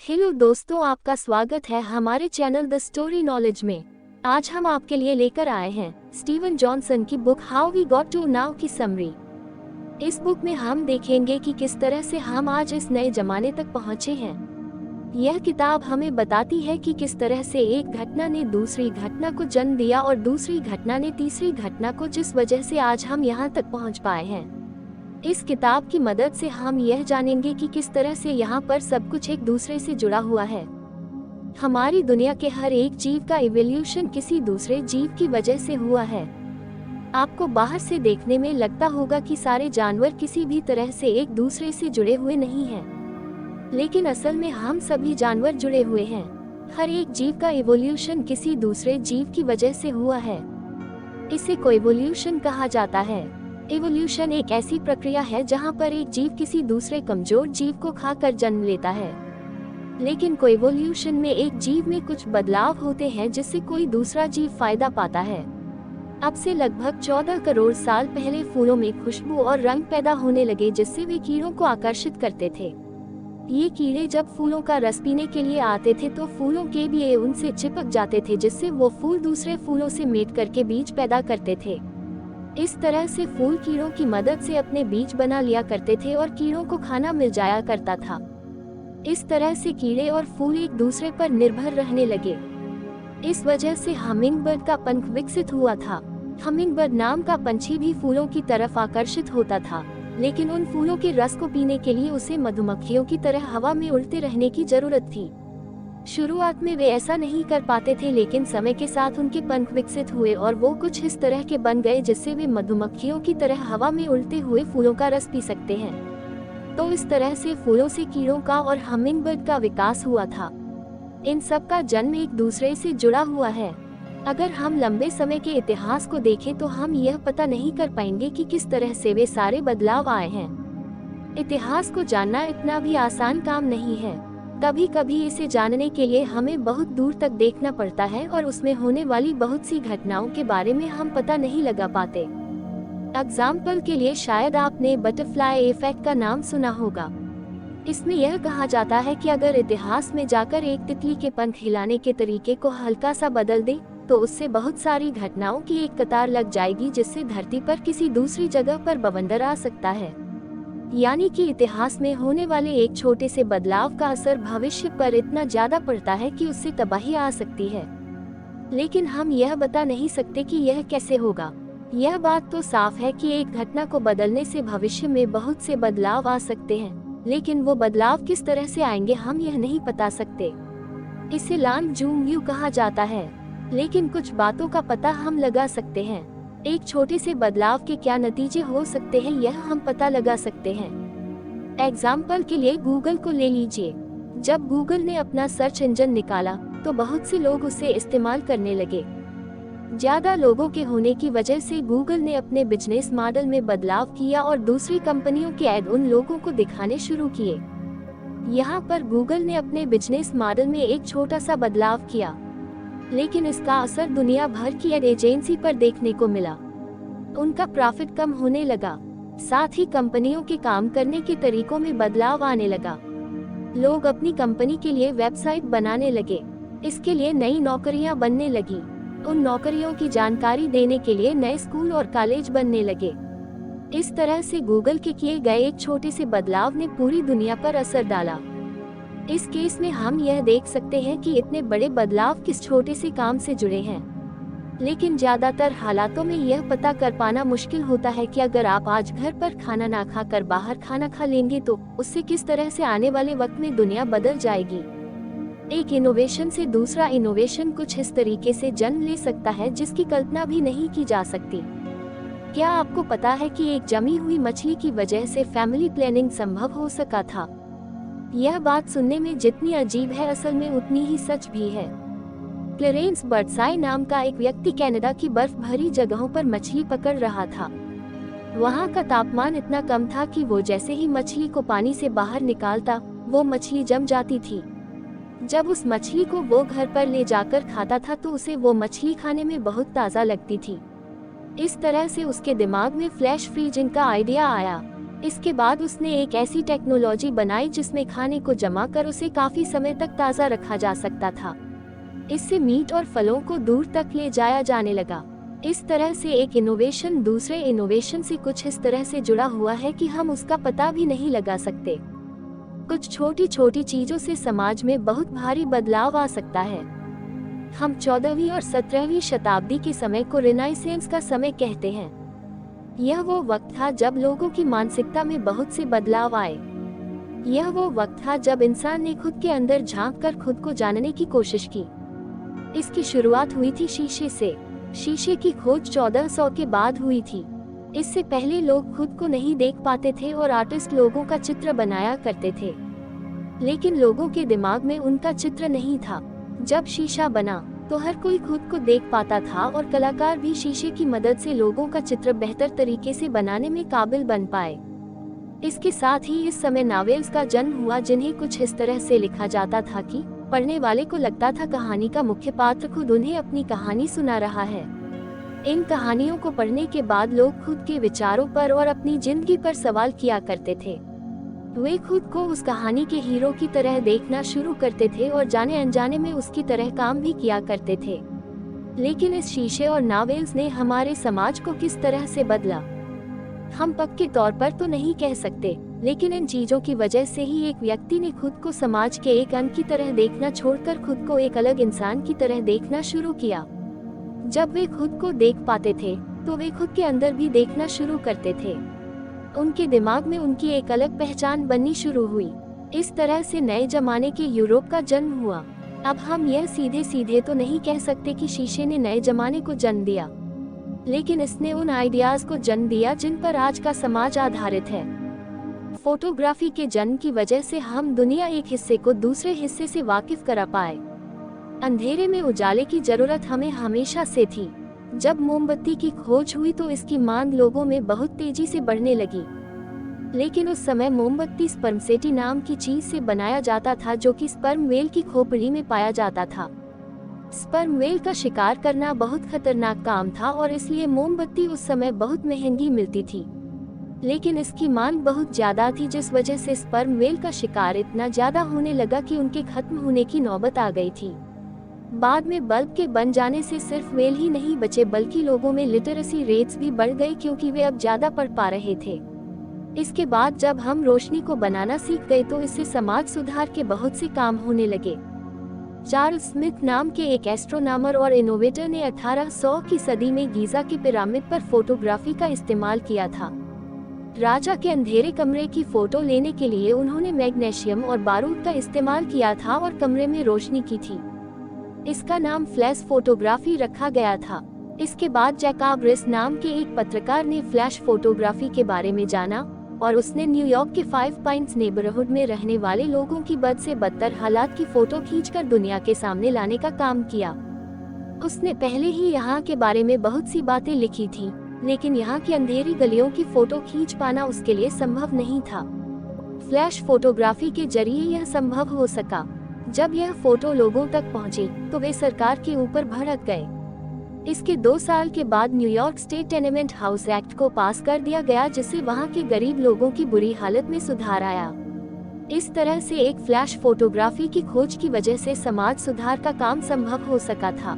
Hello दोस्तों, आपका स्वागत है हमारे चैनल द स्टोरी नॉलेज में। आज हम आपके लिए लेकर आए हैं स्टीवन जॉनसन की book how we got to now की समरी। इस बुक में हम देखेंगे कि किस तरह से हम आज इस नए जमाने तक पहुंचे हैं। यह किताब हमें बताती है कि किस तरह से एक घटना ने दूसरी घटना को जन्म दिया और दूसरी घटना ने तीसरी घटना को, जिस वजह से आज हम यहाँ तक पहुँच पाए हैं। इस किताब की मदद से हम यह जानेंगे कि किस तरह से यहाँ पर सब कुछ एक दूसरे से जुड़ा हुआ है। हमारी दुनिया के हर एक जीव का इवोल्यूशन किसी दूसरे जीव की वजह से हुआ है। आपको बाहर से देखने में लगता होगा कि सारे जानवर किसी भी तरह से एक दूसरे से जुड़े हुए नहीं हैं, लेकिन असल में हम सभी जानवर जुड़े हुए हैं। हर एक जीव का इवोल्यूशन किसी दूसरे जीव की वजह से हुआ है। इसे कोइवोल्यूशन कहा जाता है। इवोल्यूशन एक ऐसी प्रक्रिया है जहां पर एक जीव किसी दूसरे कमजोर जीव को खाकर जन्म लेता है, लेकिन कोइवोल्यूशन में एक जीव में कुछ बदलाव होते हैं जिससे कोई दूसरा जीव फायदा पाता है। अब से लगभग 14 करोड़ साल पहले फूलों में खुशबू और रंग पैदा होने लगे जिससे वे कीड़ों को आकर्षित करते थे। ये कीड़े जब फूलों का रस पीने के लिए आते थे तो फूलों के बीज उनसे चिपक जाते थे, जिससे वो फूल दूसरे फूलों से मेट करके बीज पैदा करते थे। इस तरह से फूल कीड़ों की मदद से अपने बीज बना लिया करते थे और कीड़ों को खाना मिल जाया करता था। इस तरह से कीड़े और फूल एक दूसरे पर निर्भर रहने लगे। इस वजह से हमिंगबर्ड का पंख विकसित हुआ था। हमिंगबर्ड नाम का पंछी भी फूलों की तरफ आकर्षित होता था, लेकिन उन फूलों के रस को पीने के लिए उसे मधुमक्खियों की तरह हवा में उड़ते रहने की जरूरत थी। शुरुआत में वे ऐसा नहीं कर पाते थे, लेकिन समय के साथ उनके पंख विकसित हुए और वो कुछ इस तरह के बन गए जिससे वे मधुमक्खियों की तरह हवा में उड़ते हुए फूलों का रस पी सकते हैं। तो इस तरह से फूलों से कीड़ों का और हमिंगबर्ड का विकास हुआ था। इन सब का जन्म एक दूसरे से जुड़ा हुआ है। अगर हम लंबे समय के इतिहास को देखें तो हम यह पता नहीं कर पाएंगे कि किस तरह से वे सारे बदलाव आए हैं। इतिहास को जानना इतना भी आसान काम नहीं है। कभी कभी इसे जानने के लिए हमें बहुत दूर तक देखना पड़ता है और उसमें होने वाली बहुत सी घटनाओं के बारे में हम पता नहीं लगा पाते। एग्जाम्पल के लिए शायद आपने बटरफ्लाई इफेक्ट का नाम सुना होगा। इसमें यह कहा जाता है कि अगर इतिहास में जाकर एक तितली के पंख हिलाने के तरीके को हल्का सा बदल दे तो उससे बहुत सारी घटनाओं की एक कतार लग जाएगी, जिससे धरती पर किसी दूसरी जगह पर बवंडर आ सकता है। यानी कि इतिहास में होने वाले एक छोटे से बदलाव का असर भविष्य पर इतना ज्यादा पड़ता है कि उससे तबाही आ सकती है, लेकिन हम यह बता नहीं सकते कि यह कैसे होगा। यह बात तो साफ है कि एक घटना को बदलने से भविष्य में बहुत से बदलाव आ सकते हैं, लेकिन वो बदलाव किस तरह से आएंगे हम यह नहीं बता सकते। इसे लान जूंग यू कहा जाता है, लेकिन कुछ बातों का पता हम लगा सकते हैं। एक छोटे से बदलाव के क्या नतीजे हो सकते हैं यह हम पता लगा सकते हैं। एग्जाम्पल के लिए गूगल को ले लीजिए। जब गूगल ने अपना सर्च इंजन निकाला तो बहुत से लोग उसे इस्तेमाल करने लगे। ज्यादा लोगों के होने की वजह से गूगल ने अपने बिजनेस मॉडल में बदलाव किया और दूसरी कंपनियों के ऐड उन लोगों को दिखाने शुरू किए। यहाँ पर गूगल ने अपने बिजनेस मॉडल में एक छोटा सा बदलाव किया, लेकिन इसका असर दुनिया भर की एड एजेंसी पर देखने को मिला। उनका प्रॉफिट कम होने लगा, साथ ही कंपनियों के काम करने के तरीकों में बदलाव आने लगा। लोग अपनी कंपनी के लिए वेबसाइट बनाने लगे, इसके लिए नई नौकरियां बनने लगी। उन नौकरियों की जानकारी देने के लिए नए स्कूल और कॉलेज बनने लगे। इस तरह से गूगल के किए गए एक छोटे से बदलाव ने पूरी दुनिया पर असर डाला। इस केस में हम यह देख सकते हैं कि इतने बड़े बदलाव किस छोटे से काम से जुड़े हैं, लेकिन ज्यादातर हालातों में यह पता कर पाना मुश्किल होता है कि अगर आप आज घर पर खाना ना खाकर बाहर खाना खा लेंगे तो उससे किस तरह से आने वाले वक्त में दुनिया बदल जाएगी। एक इनोवेशन से दूसरा इनोवेशन कुछ इस तरीके से जन्म ले सकता है जिसकी कल्पना भी नहीं की जा सकती। क्या आपको पता है कि एक जमी हुई मछली की वजह से फैमिली प्लानिंग संभव हो सका था? यह बात सुनने में जितनी अजीब है असल में उतनी ही सच भी है। क्लेरेंस बर्डसाई नाम का एक व्यक्ति कनाडा की बर्फ भरी जगहों पर मछली पकड़ रहा था। वहाँ का तापमान इतना कम था कि वो जैसे ही मछली को पानी से बाहर निकालता वो मछली जम जाती थी। जब उस मछली को वो घर पर ले जाकर खाता था तो उसे वो मछली खाने में बहुत ताज़ा लगती थी। इस तरह से उसके दिमाग में फ्लैश फ्रीजिंग का आइडिया आया। इसके बाद उसने एक ऐसी टेक्नोलॉजी बनाई जिसमें खाने को जमा कर उसे काफी समय तक ताज़ा रखा जा सकता था। इससे मीट और फलों को दूर तक ले जाया जाने लगा। इस तरह से एक इनोवेशन दूसरे इनोवेशन से कुछ इस तरह से जुड़ा हुआ है कि हम उसका पता भी नहीं लगा सकते। कुछ छोटी छोटी चीजों से समाज में बहुत भारी बदलाव आ सकता है। हम 14वीं और 17वीं शताब्दी के समय को रिनाइसेंस का समय कहते हैं। यह वो वक्त था जब लोगों की मानसिकता में बहुत से बदलाव आए। यह वो वक्त था जब इंसान ने खुद के अंदर झांक कर खुद को जानने की कोशिश की। इसकी शुरुआत हुई थी शीशे से। शीशे की खोज 1400 के बाद हुई थी। इससे पहले लोग खुद को नहीं देख पाते थे और आर्टिस्ट लोगों का चित्र बनाया करते थे, लेकिन लोगों के दिमाग में उनका चित्र नहीं था। जब शीशा बना तो हर कोई खुद को देख पाता था और कलाकार भी शीशे की मदद से लोगों का चित्र बेहतर तरीके से बनाने में काबिल बन पाए। इसके साथ ही इस समय नॉवेल्स का जन्म हुआ, जिन्हें कुछ इस तरह से लिखा जाता था कि पढ़ने वाले को लगता था कहानी का मुख्य पात्र खुद उन्हें अपनी कहानी सुना रहा है। इन कहानियों को पढ़ने के बाद लोग खुद के विचारों पर और अपनी जिंदगी पर सवाल किया करते थे। वे खुद को उस कहानी के हीरो की तरह देखना शुरू करते थे और जाने अनजाने में उसकी तरह काम भी किया करते थे। लेकिन इस शीशे और नॉवेल्स ने हमारे समाज को किस तरह से बदला, हम पक्के तौर पर तो नहीं कह सकते, लेकिन इन चीजों की वजह से ही एक व्यक्ति ने खुद को समाज के एक अंग की तरह देखना छोड़कर खुद को एक अलग इंसान की तरह देखना शुरू किया। जब वे खुद को देख पाते थे तो वे खुद के अंदर भी देखना शुरू करते थे। उनके दिमाग में उनकी एक अलग पहचान बननी शुरू हुई। इस तरह से नए जमाने के यूरोप का जन्म हुआ। अब हम यह सीधे सीधे तो नहीं कह सकते कि शीशे ने नए जमाने को जन्म दिया, लेकिन इसने उन आइडियाज को जन्म दिया जिन पर आज का समाज आधारित है। फोटोग्राफी के जन्म की वजह से हम दुनिया एक हिस्से को दूसरे हिस्से से वाकिफ करा पाए। अंधेरे में उजाले की जरूरत हमें हमेशा से थी। जब मोमबत्ती की खोज हुई तो इसकी मांग लोगों में बहुत तेजी से बढ़ने लगी, लेकिन उस समय मोमबत्ती स्पर्मसेटी नाम की चीज से बनाया जाता था, जो कि स्पर्म वेल की खोपड़ी में पाया जाता था। स्पर्म वेल का शिकार करना बहुत खतरनाक काम था और इसलिए मोमबत्ती उस समय बहुत महंगी मिलती थी, लेकिन इसकी मांग बहुत ज्यादा थी, जिस वजह से स्पर्म वेल का शिकार इतना ज्यादा होने लगा कि उनके खत्म होने की नौबत आ गई थी। बाद में बल्ब के बन जाने से सिर्फ वेल ही नहीं बचे, बल्कि लोगों में लिटरेसी रेट्स भी बढ़ गए, क्योंकि वे अब ज्यादा पढ़ पा रहे थे। इसके बाद जब हम रोशनी को बनाना सीख गए तो इससे समाज सुधार के बहुत से काम होने लगे। चार्ल्स स्मिथ नाम के एक एस्ट्रोनॉमर और इनोवेटर ने 1800 की सदी में गीजा के पिरामिड पर फोटोग्राफी का इस्तेमाल किया था। राजा के अंधेरे कमरे की फोटो लेने के लिए उन्होंने मैग्नीशियम और बारूद का इस्तेमाल किया था और कमरे में रोशनी की थी। इसका नाम फ्लैश फोटोग्राफी रखा गया था। इसके बाद जैकब रिस नाम के एक पत्रकार ने फ्लैश फोटोग्राफी के बारे में जाना और उसने न्यूयॉर्क के 5 पॉइंट्स नेबरहुड में रहने वाले लोगों की बद से बदतर हालात की फोटो खींचकर दुनिया के सामने लाने का काम किया। उसने पहले ही यहाँ के बारे में बहुत सी बातें लिखी थी, लेकिन यहाँ की अंधेरी गलियों की फोटो खींच पाना उसके लिए संभव नहीं था। फ्लैश फोटोग्राफी के जरिए यह संभव हो सका। जब यह फोटो लोगों तक पहुंची तो वे सरकार के ऊपर भड़क गए। इसके 2 साल के बाद New York state tenement house act को पास कर दिया गया, जिससे वहां के गरीब लोगों की बुरी हालत में सुधार आया। इस तरह से एक फ्लैश फोटोग्राफी की खोज की वजह से समाज सुधार का काम संभव हो सका था।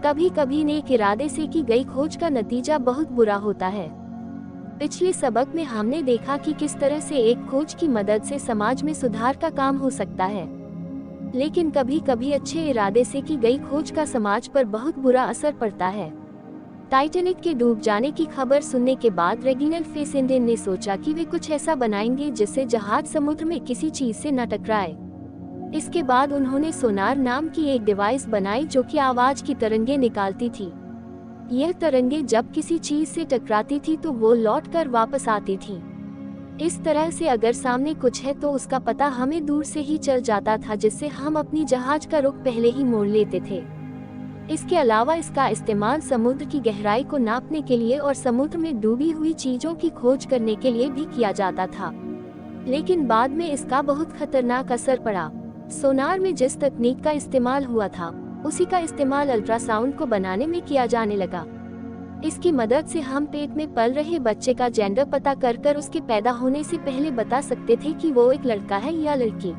कभी कभी नेक इरादे से की गई खोज का नतीजा बहुत बुरा होता है। पिछले सबक में हमने देखा कि किस तरह से एक खोज की मदद से समाज में सुधार का काम हो सकता है, लेकिन कभी कभी अच्छे इरादे से की गई खोज का समाज पर बहुत बुरा असर पड़ता है। टाइटैनिक के डूब जाने की खबर सुनने के बाद रेगिनल्ड फेसेंडेन ने सोचा कि वे कुछ ऐसा बनाएंगे जिससे जहाज समुद्र में किसी चीज से न टकराए। इसके बाद उन्होंने सोनार नाम की एक डिवाइस बनाई जो कि आवाज की तरंगे निकालती थी। यह तरंगे जब किसी चीज से टकराती थी तो वो लौट कर वापस आती थी। इस तरह से अगर सामने कुछ है तो उसका पता हमें दूर से ही चल जाता था, जिससे हम अपनी जहाज का रुख पहले ही मोड़ लेते थे। इसके अलावा इसका इस्तेमाल समुद्र की गहराई को नापने के लिए और समुद्र में डूबी हुई चीजों की खोज करने के लिए भी किया जाता था, लेकिन बाद में इसका बहुत खतरनाक असर पड़ा। सोनार में जिस तकनीक का इस्तेमाल हुआ था उसी का इस्तेमाल अल्ट्रासाउंड को बनाने में किया जाने लगा। इसकी मदद से हम पेट में पल रहे बच्चे का जेंडर पता कर उसके पैदा होने से पहले बता सकते थे कि वो एक लड़का है या लड़की।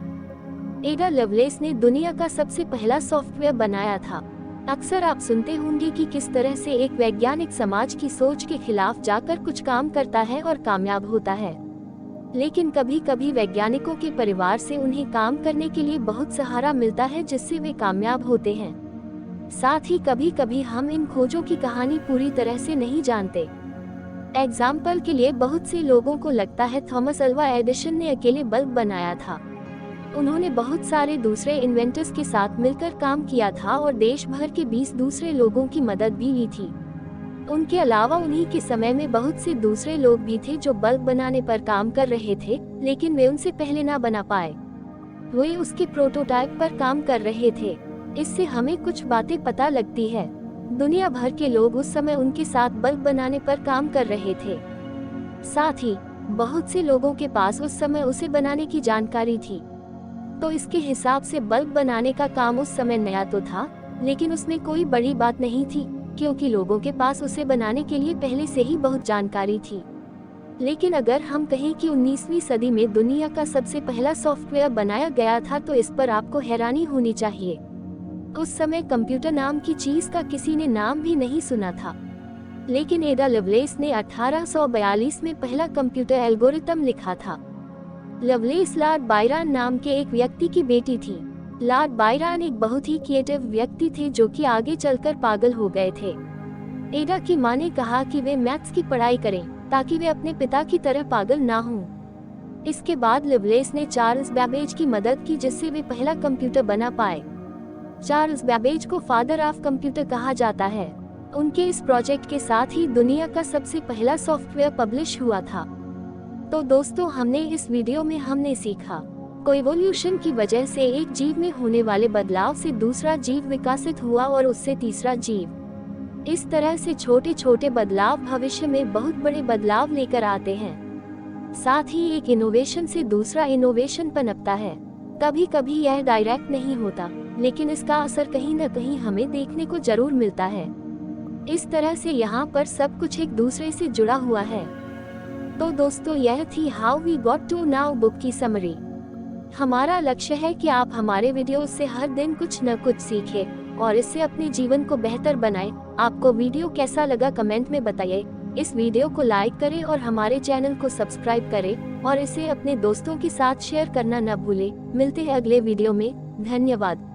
एडा लवलेस ने दुनिया का सबसे पहला सॉफ्टवेयर बनाया था। अक्सर आप सुनते होंगे कि किस तरह से एक वैज्ञानिक समाज की सोच के खिलाफ जाकर कुछ काम करता है और कामयाब होता है। लेकिन कभी कभी वैज्ञानिकों के परिवार से उन्हें काम करने के लिए बहुत सहारा मिलता है जिससे वे कामयाब होते हैं। साथ ही कभी कभी हम इन खोजों की कहानी पूरी तरह से नहीं जानते। एग्जाम्पल के लिए बहुत से लोगों को लगता है थॉमस अल्वा एडिसन ने अकेले बल्ब बनाया था। उन्होंने बहुत सारे दूसरे इन्वेंटर्स के साथ मिलकर काम किया था और देश भर के 20 दूसरे लोगों की मदद भी ली थी। उनके अलावा उन्हीं के समय में बहुत से दूसरे लोग भी थे जो बल्ब बनाने पर काम कर रहे थे, लेकिन वे उनसे पहले ना बना पाए। वे उसके प्रोटोटाइप पर काम कर रहे थे। इससे हमें कुछ बातें पता लगती है। दुनिया भर के लोग उस समय उनके साथ बल्ब बनाने पर काम कर रहे थे। साथ ही बहुत से लोगों के पास उस समय उसे बनाने की जानकारी थी। तो इसके हिसाब से बल्ब बनाने का काम उस समय नया तो था, लेकिन उसमें कोई बड़ी बात नहीं थी, क्योंकि लोगों के पास उसे बनाने के लिए पहले से ही बहुत जानकारी थी। लेकिन अगर हम कहें कि 19वीं सदी में दुनिया का सबसे पहला सॉफ्टवेयर बनाया गया था तो इस पर आपको हैरानी होनी चाहिए। उस समय कंप्यूटर नाम की चीज का किसी ने नाम भी नहीं सुना था। लेकिन एडा लवलेस ने 1842 में पहला कंप्यूटर एल्गोरिथम लिखा था। लवलेस लॉर्ड बायरन नाम के एक व्यक्ति की बेटी थी। लॉर्ड बायरन एक बहुत ही क्रिएटिव व्यक्ति थे जो कि आगे चलकर पागल हो गए थे। एडा की मां ने कहा कि वे मैथ्स की पढ़ाई करें ताकि वे अपने पिता की तरह पागल ना हों। इसके बाद लवलेस ने चार्ल्स बैबेज की मदद की जिससे वे पहला कंप्यूटर बना पाए। चार्ल्स बैबेज को फादर ऑफ कंप्यूटर कहा जाता है। उनके इस प्रोजेक्ट के साथ ही दुनिया का सबसे पहला सॉफ्टवेयर पब्लिश हुआ था। तो दोस्तों, हमने इस वीडियो में हमने सीखा कोएवोल्यूशन की वजह से एक जीव में होने वाले बदलाव से दूसरा जीव विकसित हुआ और उससे तीसरा जीव। इस तरह से छोटे छोटे बदलाव भविष्य में बहुत बड़े बदलाव लेकर आते हैं। साथ ही एक इनोवेशन से दूसरा इनोवेशन पनपता है। कभी कभी यह डायरेक्ट नहीं होता, लेकिन इसका असर कहीं न कहीं हमें देखने को जरूर मिलता है। इस तरह से यहाँ पर सब कुछ एक दूसरे से जुड़ा हुआ है। तो दोस्तों, यह थी how we got to now book की समरी। हमारा लक्ष्य है कि आप हमारे वीडियो से हर दिन कुछ न कुछ सीखें और इससे अपने जीवन को बेहतर बनाएं। आपको वीडियो कैसा लगा कमेंट में बताइए। इस वीडियो को लाइक करें और हमारे चैनल को सब्सक्राइब करें और इसे अपने दोस्तों के साथ शेयर करना न भूलें। मिलते हैं अगले वीडियो में। धन्यवाद।